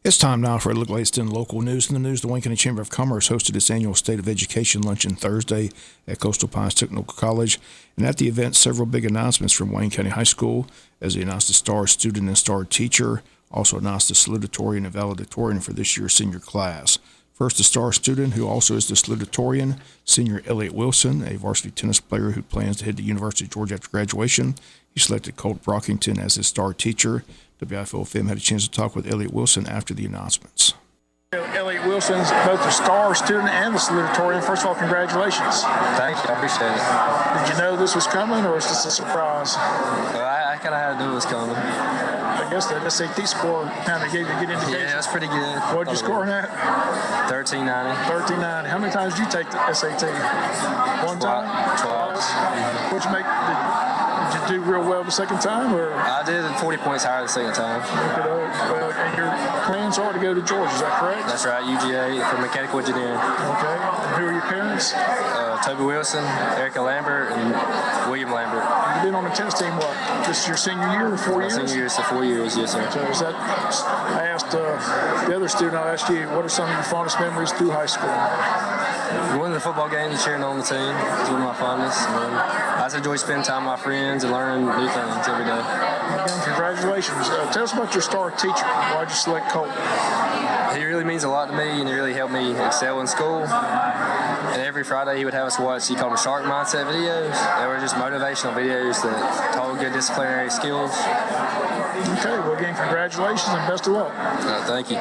It's time now for a look at latest in local news. In the news, the Wayne County Chamber of Commerce hosted its annual State of Education luncheon Thursday at Coastal Pines Technical College. And at the event, several big announcements from Wayne County High School as they announced the star student and star teacher, also announced the salutatorian and valedictorian for this year's senior class. First, the star student, who also is the salutatorian, senior Elliott Wilson, a varsity tennis player who plans to head to the University of Georgia after graduation. He selected Colt Brockington as his star teacher. WIFO FM had a chance to talk with Elliott Wilson after the announcements. Elliott Wilson's both the star student and the salutatorian. First of all, congratulations. Thank you. I appreciate it. Did you know this was coming, or was this a surprise? I kind of had to know it was coming. I guess the SAT score kind of gave you a good indication. Yeah, that's pretty good. What did you score in that? 1390. 1390. How many times did you take the SAT? One time? Twice. What'd you make? Did you do real well the second time, or? I did 40 points higher the second time. And your plans are to go to Georgia, is that correct? That's right, UGA for mechanical engineering. Okay. And who are your parents? Toby Wilson, Erica Lambert, and William Lambert. You've been on the tennis team, what? Just your senior year or 4 years? Senior year, so 4 years, yes, sir. So is that, I asked the other student, I asked you, what are some of your fondest memories through high school? Winning the football game and cheering on the team is one of my fondest. And I just enjoy spending time with my friends and learning new things every day. Again, congratulations. Tell us about your star teacher. Why'd you select Colt? He really means a lot to me, and he really helped me excel in school. And every Friday he would have us watch, he called them Shark Mindset videos. They were just motivational videos that taught good disciplinary skills. Okay, well again, congratulations and best of luck. Thank you.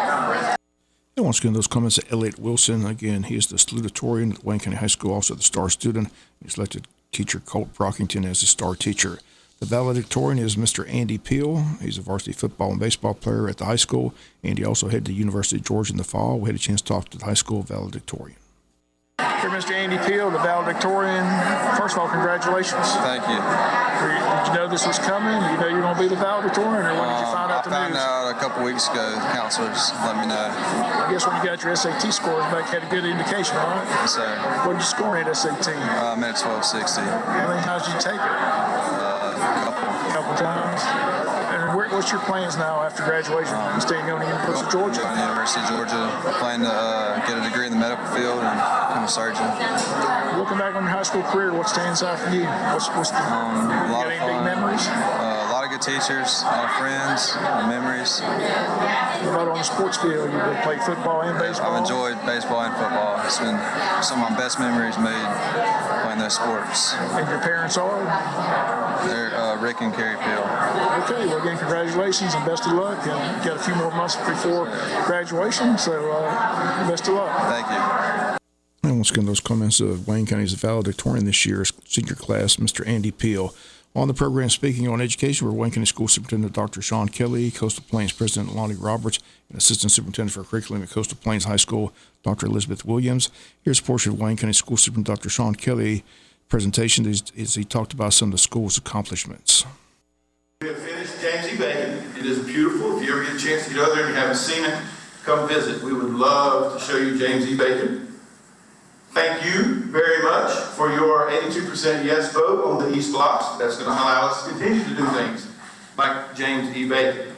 And once again, those comments of Elliott Wilson. Again, he is the salutatorian at Wayne County High School, also the star student. He selected teacher Colt Brockington as the star teacher. The valedictorian is Mr. Andy Peel. He's a varsity football and baseball player at the high school. Andy also headed to the University of Georgia in the fall. We had a chance to talk to the high school valedictorian. For Mr. Andy Peel, the valedictorian, first of all, congratulations. Thank you. Did you know this was coming? Did you know you were going to be the valedictorian, or when did you find out the news? I found out a couple weeks ago. The counselors let me know. I guess when you got your SAT scores back, you had a good indication, right? Yes, sir. What did you score in SAT? I'm at 1260. How many times did you take it? A couple times. And what's your plans now after graduation? You staying going to the University of Georgia? Going to the University of Georgia. I plan to get a degree in the medical field and become a surgeon. Looking back on your high school career, what stands out for you? What's the A lot got of any big fun. memories? A lot of good teachers, a lot of friends, memories. What about on the sports field? You played football and baseball? I've enjoyed baseball and football. It's been some of my best memories made playing those sports. And your parents are? They're Rick and Carrie Peel. Okay, well again, congratulations and best of luck. And you got a few more months before graduation, so best of luck. Thank you. And once again, those comments of Wayne County's valedictorian this year's senior class, Mr. Andy Peel. On the program, speaking on education, were Wayne County School Superintendent Dr. Sean Kelly, Coastal Plains President Lonnie Roberts, and Assistant Superintendent for Curriculum at Coastal Plains High School, Dr. Elizabeth Williams. Here's a portion of Wayne County School Superintendent Dr. Sean Kelly's presentation as he talked about some of the school's accomplishments. We have finished James E. Bacon. It is beautiful. If you ever get a chance to get over there and you haven't seen it, come visit. We would love to show you James E. Bacon. Thank you very much for your 82% yes vote on the East Blocks. That's going to allow us to continue to do things like James E. Bacon.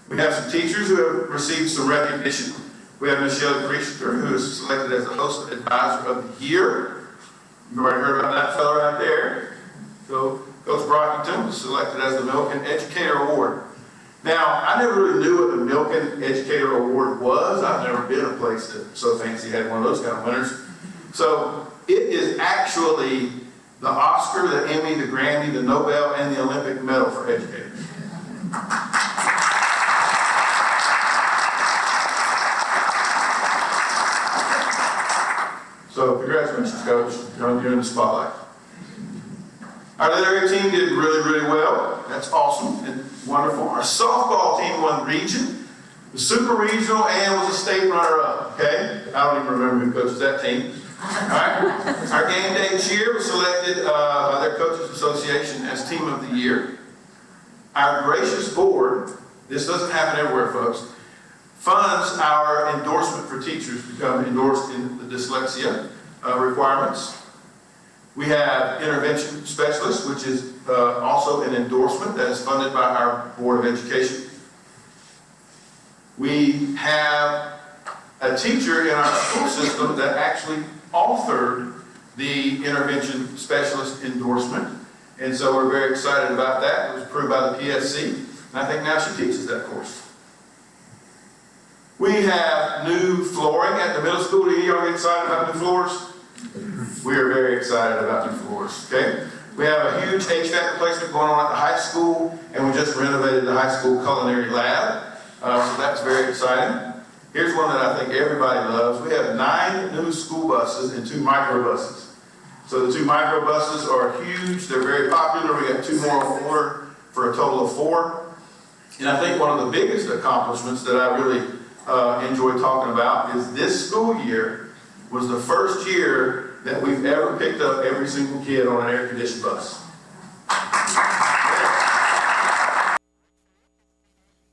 We have some teachers who have received some recognition. We have Michelle Priester, who is selected as the Host Advisor of the Year. You've already heard about that fellow right there. So Coach Brockington was selected as the Milken Educator Award. Now, I never really knew what the Milken Educator Award was. I've never been a place that so fancy had one of those kind of winners. So it is actually the Oscar, the Emmy, the Grammy, the Nobel, and the Olympic medal for educators. So congratulations, Coach. You're in the spotlight. Our literary team did really, really well. That's awesome and wonderful. Our softball team won region, the super regional, and was a state runner-up. Okay? I don't even remember who coaches that team. All right? Our game day cheer was selected by their Coaches Association as Team of the Year. Our gracious board, this doesn't happen everywhere, folks, funds our endorsement for teachers to become endorsed in the dyslexia requirements. We have intervention specialists, which is also an endorsement that is funded by our Board of Education. We have a teacher in our school system that actually authored the intervention specialist endorsement. And so we're very excited about that. It was approved by the PSC, and I think now she teaches that course. We have new flooring at the middle school. Do y'all get excited about new floors? We are very excited about new floors, okay? We have a huge HVAC replacement going on at the high school, and we just renovated the high school culinary lab. So that's very exciting. Here's one that I think everybody loves. We have 9 new school buses and 2 microbuses. So the 2 microbuses are huge. They're very popular. We got 2 more on order for a total of 4. And I think one of the biggest accomplishments that I really enjoy talking about is this school year was the first year that we've ever picked up every single kid on an air-conditioned bus.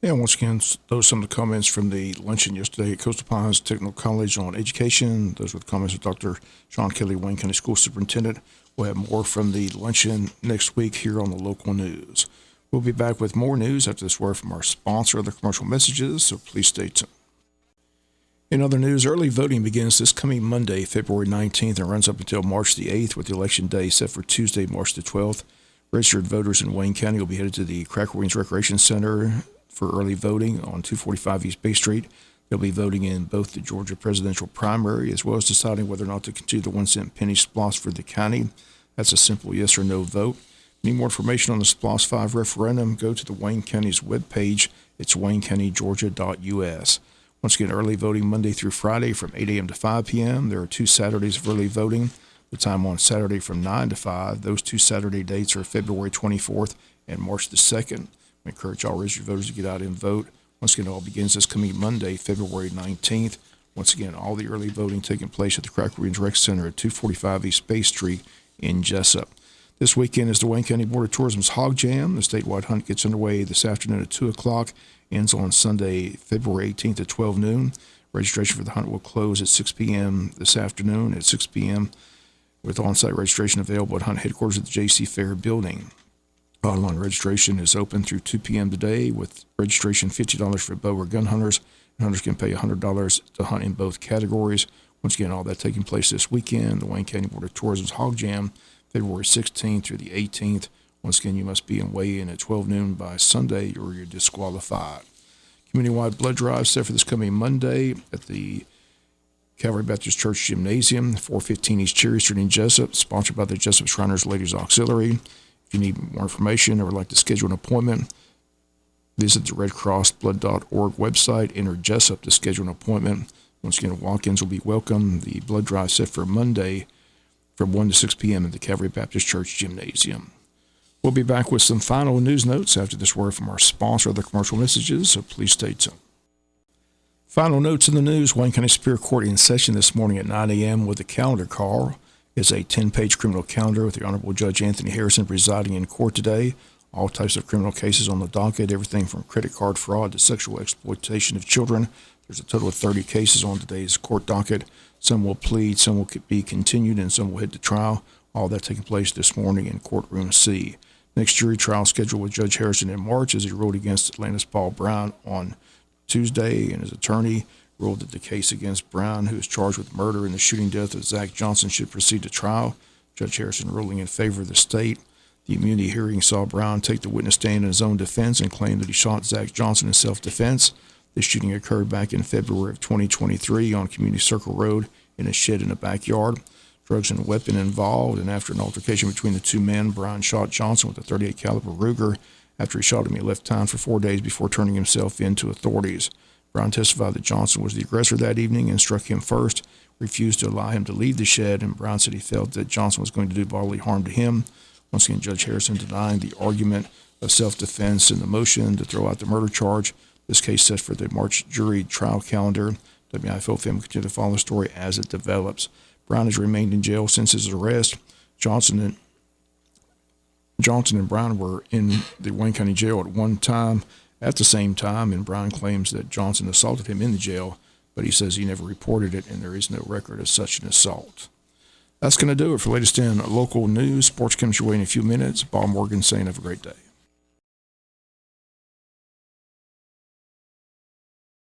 And once again, those are some of the comments from the luncheon yesterday at Coastal Pines Technical College on education. Those were the comments of Dr. Sean Kelly, Wayne County School Superintendent. We'll have more from the luncheon next week here on the local news. We'll be back with more news after this word from our sponsor, other commercial messages, so please stay tuned. In other news, early voting begins this coming Monday, February 19th, and runs up until March the 8th, with the election day set for Tuesday, March the 12th. Registered voters in Wayne County will be headed to the Cracker Wings Recreation Center for early voting on 245 East Bay Street. They'll be voting in both the Georgia presidential primary as well as deciding whether or not to continue the 1-cent penny SPLOST for the county. That's a simple yes or no vote. Need more information on the SPLOST 5 referendum? Go to the Wayne County's webpage. It's waynecountygeorgia.us. Once again, early voting Monday through Friday from 8 a.m. to 5 p.m. There are 2 Saturdays of early voting. The time on Saturday from 9 to 5. Those 2 Saturday dates are February 24th and March the 2nd. We encourage all registered voters to get out and vote. Once again, it all begins this coming Monday, February 19th. Once again, all the early voting taking place at the Cracker Wings Rec Center at 245 East Bay Street in Jesup. This weekend is the Wayne County Board of Tourism's Hog Jam. The statewide hunt gets underway this afternoon at 2 o'clock, ends on Sunday, February 18th at 12 noon. Registration for the hunt will close at 6 p.m. this afternoon at 6 p.m. with on-site registration available at hunt headquarters at the J.C. Fair building. Online registration is open through 2 p.m. today, with registration $50 for bow or gun hunters. And hunters can pay $100 to hunt in both categories. Once again, all that taking place this weekend. The Wayne County Board of Tourism's Hog Jam, February 16th through the 18th. Once again, you must be in weigh-in at 12 noon by Sunday or you're disqualified. Community-wide blood drive set for this coming Monday at the Calvary Baptist Church Gymnasium, 415 East Cherry Street in Jesup, sponsored by the Jesup Shriners Ladies Auxiliary. If you need more information or would like to schedule an appointment, visit the redcrossblood.org website, enter Jesup to schedule an appointment. Once again, walk-ins will be welcome. The blood drive set for Monday from 1 to 6 p.m. at the Calvary Baptist Church Gymnasium. We'll be back with some final news notes after this word from our sponsor, other commercial messages, so please stay tuned. Final notes in the news: Wayne County Superior Court in session this morning at 9 a.m. with a calendar call. Is a 10-page criminal calendar with the Honorable Judge Anthony Harrison presiding in court today. All types of criminal cases on the docket, everything from credit card fraud to sexual exploitation of children. There's a total of 30 cases on today's court docket. Some will plead, some will be continued, and some will head to trial. All that taking place this morning in Courtroom C. Next jury trial scheduled with Judge Harrison in March as he ruled against Atlanta's Paul Brown on Tuesday, and his attorney ruled that the case against Brown, who is charged with murder and the shooting death of Zach Johnson, should proceed to trial. Judge Harrison ruling in favor of the state. The immunity hearing saw Brown take the witness stand in his own defense and claim that he shot Zach Johnson in self-defense. This shooting occurred back in February of 2023 on Community Circle Road in a shed in a backyard. Drugs and a weapon involved, and after an altercation between the two men, Brown shot Johnson with a .38 caliber Ruger. After he shot him, he left town for 4 days before turning himself in to authorities. Brown testified that Johnson was the aggressor that evening and struck him first, refused to allow him to leave the shed, and Brown said he felt that Johnson was going to do bodily harm to him. Once again, Judge Harrison denying the argument of self-defense in the motion to throw out the murder charge. This case set for the March jury trial calendar. WIFO film will continue to follow the story as it develops. Brown has remained in jail since his arrest. Johnson and Brown were in the Wayne County Jail at the same time, and Brown claims that Johnson assaulted him in the jail, but he says he never reported it, and there is no record of such an assault. That's going to do it for latest in local news. Sports comes your way in a few minutes. Bob Morgan saying have a great day.